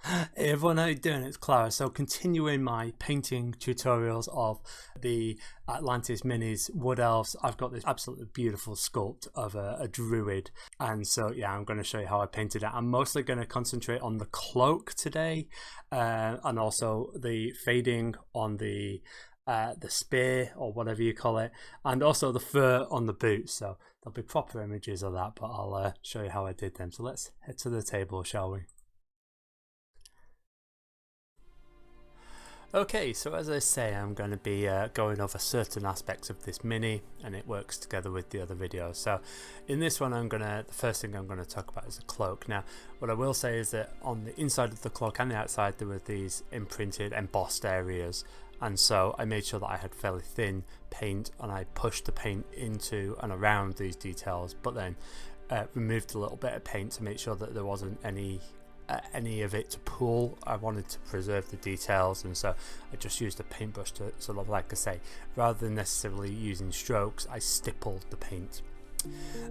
Hey everyone, how you doing? It's Clara. So continuing my painting tutorials of the Atlantis Minis Wood Elves, I've got this absolutely beautiful sculpt of a Druid. And so yeah, I'm going to show you how I painted it. I'm mostly going to concentrate on the cloak today, and also the fading on the spear or whatever you call it, and also the fur on the boots. So there'll be proper images of that, but I'll show you how I did them. So let's head to the table, shall we? Okay, so as I say, I'm going to be going over certain aspects of this mini, and it works together with the other videos. So in this one, the first thing I'm going to talk about is the cloak. Now, what I will say is that on the inside of the cloak and the outside, there were these imprinted, embossed areas. And so I made sure that I had fairly thin paint, and I pushed the paint into and around these details, but then removed a little bit of paint to make sure that there wasn't any of it to pull. I wanted to preserve the details, and so I just used a paintbrush to sort of, like I say, rather than necessarily using strokes, I stippled the paint.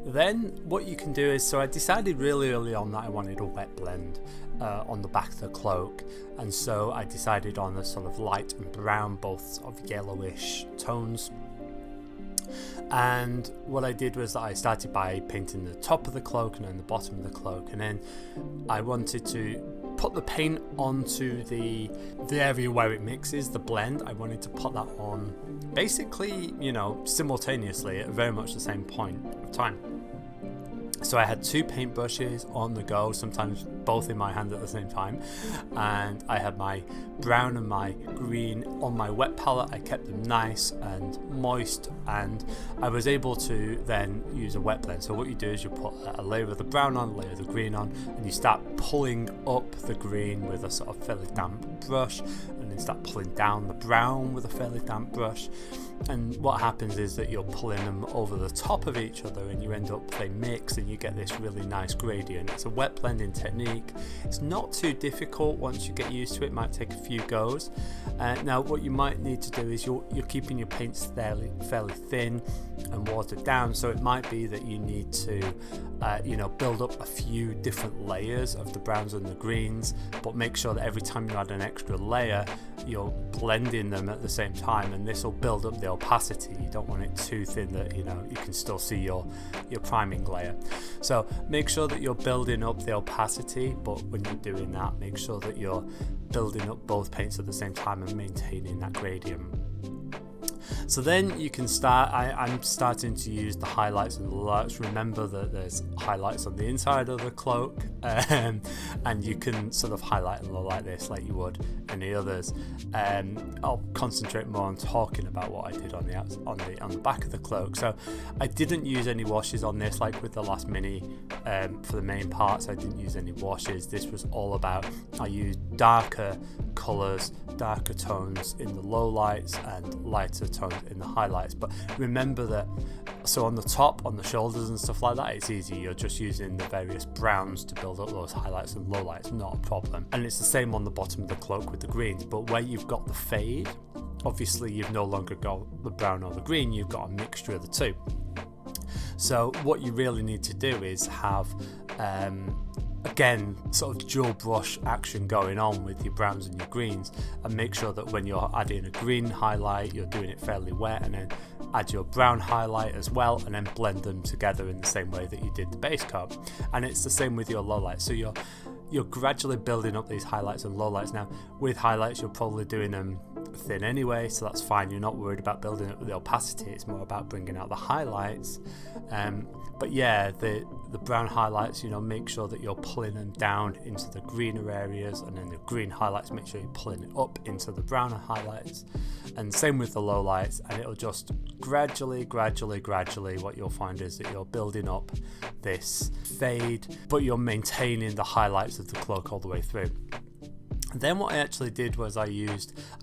Then what you can do is, so I decided really early on that I wanted a wet blend on the back of the cloak, and so I decided on a sort of light and brown, both sort of yellowish tones. And what I did was that I started by painting the top of the cloak and then the bottom of the cloak, and then I wanted to put the paint onto the area where it mixes, the blend. I wanted to put that on basically, you know, simultaneously at very much the same point of time. So I had two paintbrushes on the go, sometimes both in my hand at the same time, and I had my brown and my green on my wet palette. I kept them nice and moist, and I was able to then use a wet blend. So what you do is you put a layer of the brown on, a layer of the green on, and you start pulling up the green with a sort of fairly damp brush, and then start pulling down the brown with a fairly damp brush. And what happens is that you're pulling them over the top of each other, and you end up, they mix, and you get this really nice gradient. It's a wet blending technique. It's not too difficult once you get used to it. It might take a few goes. Now what you might need to do is you're keeping your paints fairly thin and watered down, so it might be that you need to build up a few different layers of the browns and the greens, but make sure that every time you add an extra layer, you're blending them at the same time, and this will build up the opacity. You don't want it too thin that you can still see your priming layer. So make sure that you're building up the opacity, but when you're doing that, make sure that you're building up both paints at the same time and maintaining that gradient. So then you can start, I'm starting to use the highlights and the lowlights. Remember that there's highlights on the inside of the cloak, and you can sort of highlight and lowlight this like you would any others. I'll concentrate more on talking about what I did on the back of the cloak. So I didn't use any washes on this, like with the last mini. For the main parts, I didn't use any washes. This was all about, I used darker colours, darker tones in the lowlights and lighter tones in the highlights. But remember that, so on the top, on the shoulders and stuff like that, it's easy. You're just using the various browns to build up those highlights and lowlights, not a problem. And it's the same on the bottom of the cloak with the greens, but where you've got the fade, obviously you've no longer got the brown or the green, you've got a mixture of the two. So what you really need to do is have again, sort of dual brush action going on with your browns and your greens, and make sure that when you're adding a green highlight, you're doing it fairly wet, and then add your brown highlight as well, and then blend them together in the same way that you did the base coat. And it's the same with your lowlights. So you're gradually building up these highlights and lowlights. Now with highlights, you're probably doing them thin anyway, so that's fine. You're not worried about building up the opacity. It's more about bringing out the highlights. But yeah, the brown highlights, make sure that you're pulling them down into the greener areas, and then the green highlights, make sure you're pulling it up into the browner highlights, and same with the lowlights. And it'll just gradually, what you'll find is that you're building up this fade, but you're maintaining the highlights of the cloak all the way through. Then what I actually did was I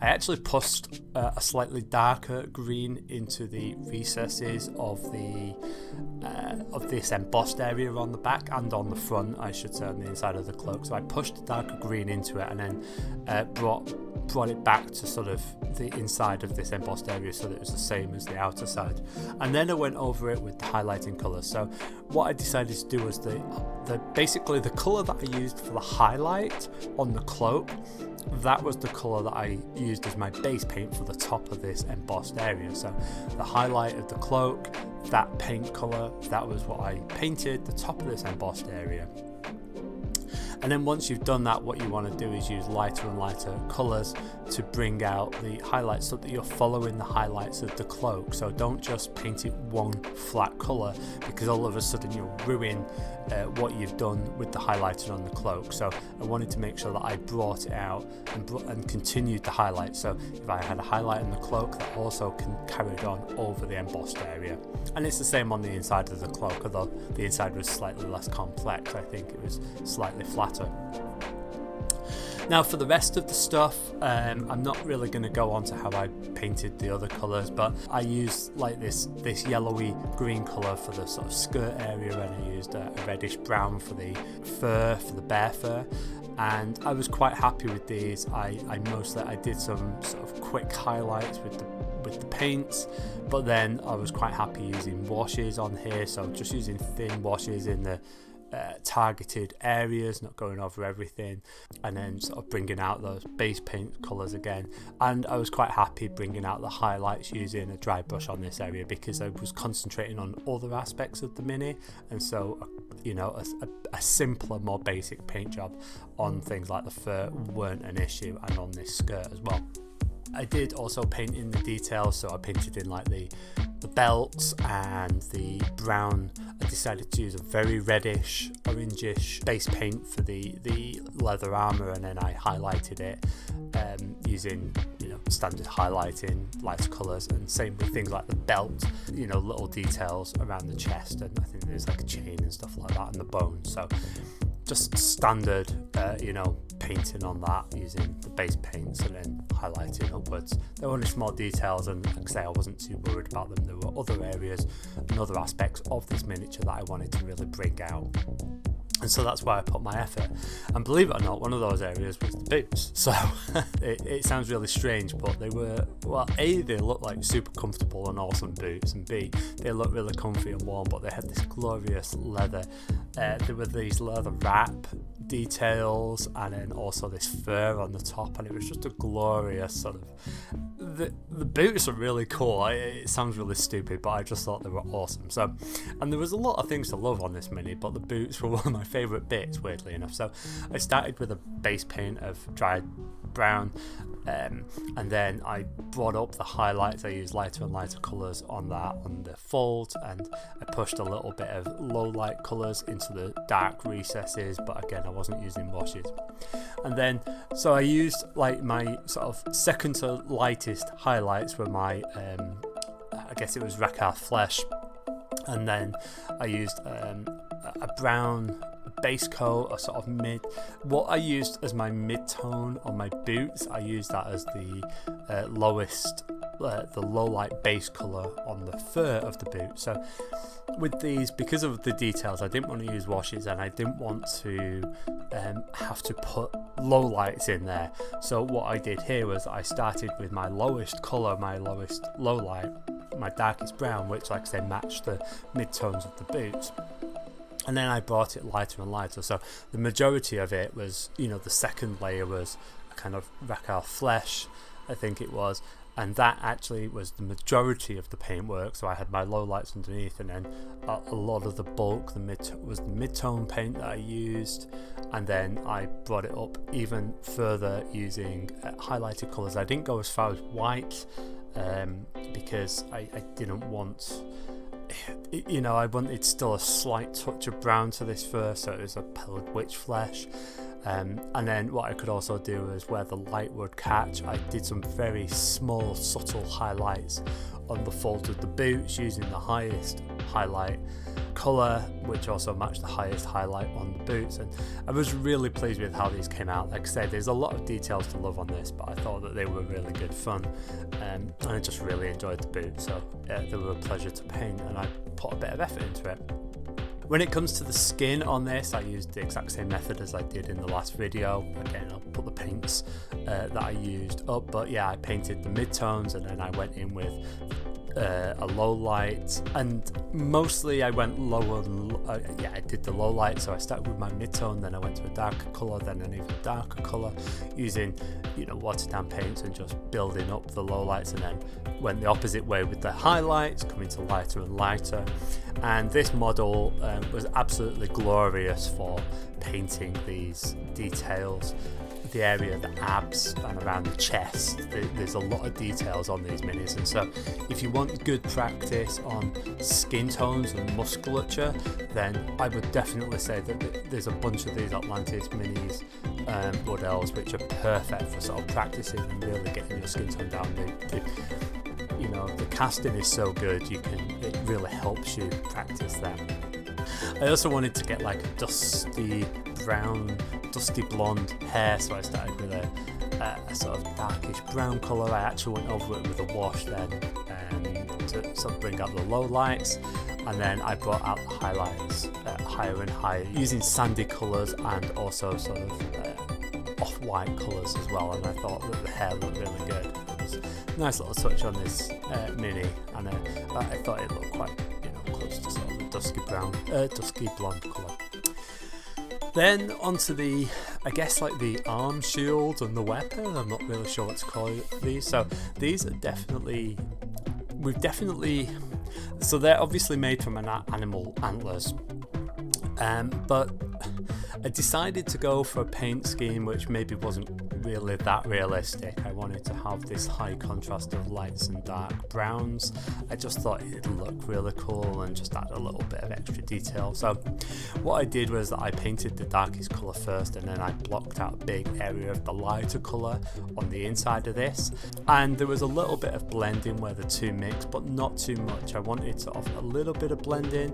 actually pushed a slightly darker green into the recesses of this embossed area on the back and on the front, I should say, on the inside of the cloak. So I pushed the darker green into it, and then brought brought it back to sort of the inside of this embossed area so that it was the same as the outer side. And then I went over it with the highlighting colours. So what I decided to do was basically the colour that I used for the highlight on the cloak, that was the colour that I used as my base paint for the top of this embossed area. So the highlight of the cloak, that paint colour, that was what I painted the top of this embossed area. And then once you've done that, what you want to do is use lighter and lighter colours to bring out the highlights so that you're following the highlights of the cloak. So don't just paint it one flat colour, because all of a sudden you'll ruin what you've done with the highlighting on the cloak. So I wanted to make sure that I brought it out and continued the highlight. So if I had a highlight on the cloak, that also carried on over the embossed area. And it's the same on the inside of the cloak, although the inside was slightly less complex. I think it was slightly flatter. Now for the rest of the stuff, I'm not really going to go on to how I painted the other colours, but I used like this yellowy green colour for the sort of skirt area, and I used a reddish brown for the fur, for the bear fur, and I was quite happy with these. I did some sort of quick highlights with the paints, but then I was quite happy using washes on here, so just using thin washes in the targeted areas, not going over everything, and then sort of bringing out those base paint colours again. And I was quite happy bringing out the highlights using a dry brush on this area, because I was concentrating on other aspects of the mini, and so a simpler, more basic paint job on things like the fur weren't an issue, and on this skirt as well. I did also paint in the details, so I painted in like the belts and the brown. I decided to use a very reddish, orangish base paint for the leather armour, and then I highlighted it using standard highlighting, lighter colours, and same with things like the belt, little details around the chest, and I think there's like a chain and stuff like that, and the bones. So just standard painting on that using the base paints and then highlighting upwards. There were only small details, and like I say, I wasn't too worried about them. There were other areas and other aspects of this miniature that I wanted to really bring out. And so that's why I put my effort. And believe it or not, one of those areas was the boots. So it sounds really strange, but they were, well, A, they looked like super comfortable and awesome boots, and B, they looked really comfy and warm, but they had this glorious leather. There were these leather wrap details, and then also this fur on the top, and it was just a glorious sort of... The boots are really cool. It sounds really stupid, but I just thought they were awesome. So, and there was a lot of things to love on this mini, but the boots were one of my favourite bits, weirdly enough. So I started with a base paint of dried brown, and then I brought up the highlights. I used lighter and lighter colours on the folds, and I pushed a little bit of low light colours into the dark recesses, but again, I wasn't using washes. And then so I used like my sort of second to lightest highlights were my I guess it was Rakarth flesh, and then I used a brown base coat, a sort of what I used as my mid-tone on my boots. I used that as the lowest, the low light base colour on the fur of the boot. So with these, because of the details, I didn't want to use washes, and I didn't want to have to put low lights in there. So what I did here was I started with my lowest colour, my lowest low light, my darkest brown, which, like I say, matched the mid-tones of the boots. And then I brought it lighter and lighter. So the majority of it was, the second layer was a kind of Rakarth flesh, I think it was. And that actually was the majority of the paintwork. So I had my low lights underneath, and then a lot of the bulk, was the mid-tone paint that I used. And then I brought it up even further using highlighted colours. I didn't go as far as white because I didn't want... I wanted still a slight touch of brown to this fur, so it was a pillared witch flesh. And then what I could also do is where the light would catch, I did some very small, subtle highlights on the folds of the boots using the highest highlight colour, which also matched the highest highlight on the boots. And I was really pleased with how these came out. Like I said, there's a lot of details to love on this, but I thought that they were really good fun, and I just really enjoyed the boots. So they were a pleasure to paint, and I put a bit of effort into it. When it comes to the skin on this, I used the exact same method as I did in the last video. Again, I'll put the paints that I used up, but yeah, I painted the midtones and then I went in with a low light, and mostly I went lower. I did the low light, so I started with my midtone, then I went to a darker colour, then an even darker colour, using watered down paints and just building up the low lights, and then went the opposite way with the highlights, coming to lighter and lighter. And this model was absolutely glorious for painting these details. The area of the abs and around the chest, there's a lot of details on these minis, and so if you want good practice on skin tones and musculature, then I would definitely say that there's a bunch of these Atlantis minis wood elves which are perfect for sort of practicing and really getting your skin tone down. The casting is so good, it really helps you practice them. I also wanted to get like a dusty brown, dusty blonde hair, so I started with a sort of darkish brown colour. I actually went over it with a wash then to sort of bring out the low lights, and then I brought out the highlights higher and higher using sandy colours and also sort of off-white colours as well, and I thought that the hair looked really good. It was a nice little touch on this mini, and I thought it looked quite close to sort of the dusky blonde colour. Then onto the, I guess like the arm shield and the weapon. I'm not really sure what to call these. So these are so they're obviously made from an animal antlers, but I decided to go for a paint scheme which maybe wasn't really that realistic. I wanted to have this high contrast of lights and dark browns. I just thought it'd look really cool and just add a little bit of extra detail. So what I did was that I painted the darkest colour first, and then I blocked out a big area of the lighter colour on the inside of this, and there was a little bit of blending where the two mix, but not too much. I wanted sort of a little bit of blending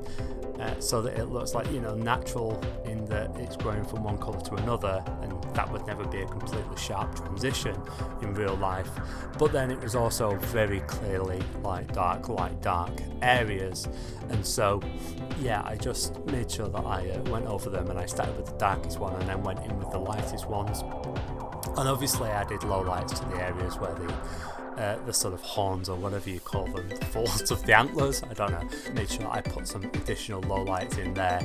so that it looks like natural in that it's going from one colour to another, and that would never be a completely sharp transition in real life. But then it was also very clearly light dark areas, and so yeah, I just made sure that I went over them, and I started with the darkest one and then went in with the lightest ones, and obviously I did low lights to the areas where the sort of horns, or whatever you call them, the folds of the antlers, I don't know. Made sure I put some additional low lights in there,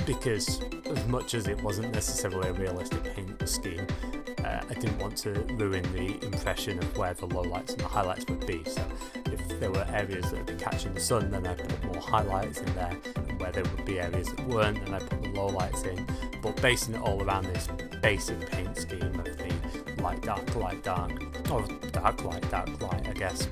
because as much as it wasn't necessarily a realistic paint scheme, I didn't want to ruin the impression of where the low lights and the highlights would be. So if there were areas that would be catching the sun, then I put more highlights in there, and where there would be areas that weren't, then I put the low lights in, but basing it all around this basic paint scheme of the light dark, or dark light, I guess.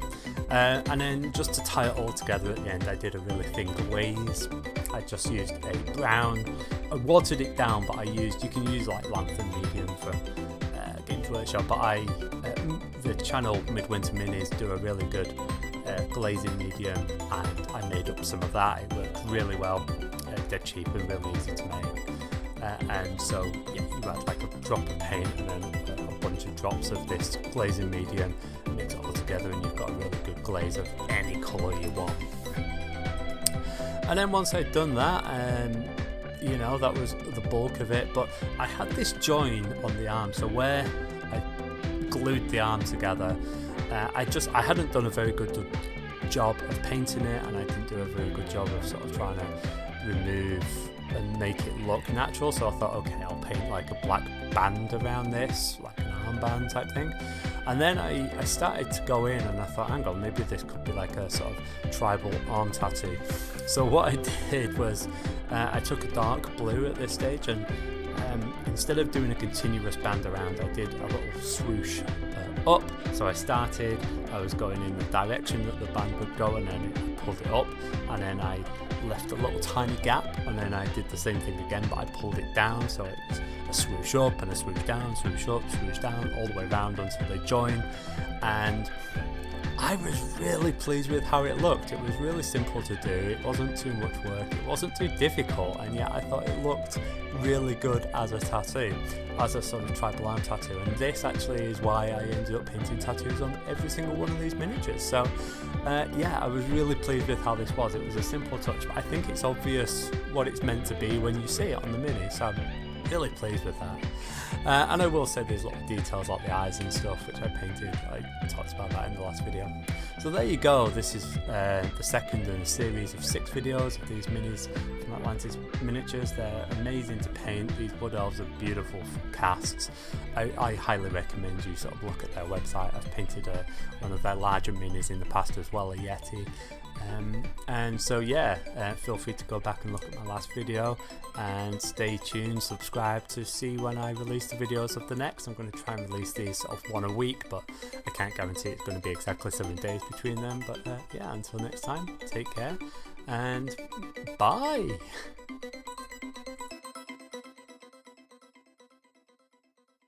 And then just to tie it all together at the end, I did a really thin glaze. I just used a brown. I watered it down, but you can use like Lantern Medium for Games Workshop, but the channel Midwinter Minis do a really good glazing medium, and I made up some of that. It worked really well, dead cheap and really easy to make. And so yeah, you add like a drop of paint and then a bunch of drops of this glazing medium, mix it all together, and you've got a really good glaze of any colour you want. And then once I'd done that, that was the bulk of it. But I had this join on the arm, so where I glued the arm together, I hadn't done a very good job of painting it, and I didn't do a very good job of sort of trying to remove and make it look natural. So I thought, okay, I'll paint like a black band around this, like an armband type thing. And then I started to go in, and I thought, hang on, maybe this could be like a sort of tribal arm tattoo. So what I did was I took a dark blue at this stage, and instead of doing a continuous band around, I did a little swoosh up. So I was going in the direction that the band would go, and then I pulled it up, and then I left a little tiny gap, and then I did the same thing again, but I pulled it down, so a swoosh up and a swoosh down, swoosh up, swoosh down, all the way around until they join. And I was really pleased with how it looked. It was really simple to do, it wasn't too much work, it wasn't too difficult, and yet I thought it looked really good as a tattoo, as a sort of tribal arm tattoo. And this actually is why I ended up painting tattoos on every single one of these miniatures. So yeah, I was really pleased with how this was. It was a simple touch, but I think it's obvious what it's meant to be when you see it on the mini, so I'm really pleased with that. And I will say there's little details like the eyes and stuff which I painted. I talked about that in the last video. So there you go, this is the second in a series of 6 videos of these minis from Atlantis Miniatures. They're amazing to paint. These wood elves are beautiful casts. I highly recommend you sort of look at their website. I've painted one of their larger minis in the past as well, a Yeti. And so yeah, feel free to go back and look at my last video, and stay tuned, subscribe to see when I release the videos of the next. I'm going to try and release these sort of one a week, but I can't guarantee it's going to be exactly 7 days between them. But yeah, until next time, take care and bye.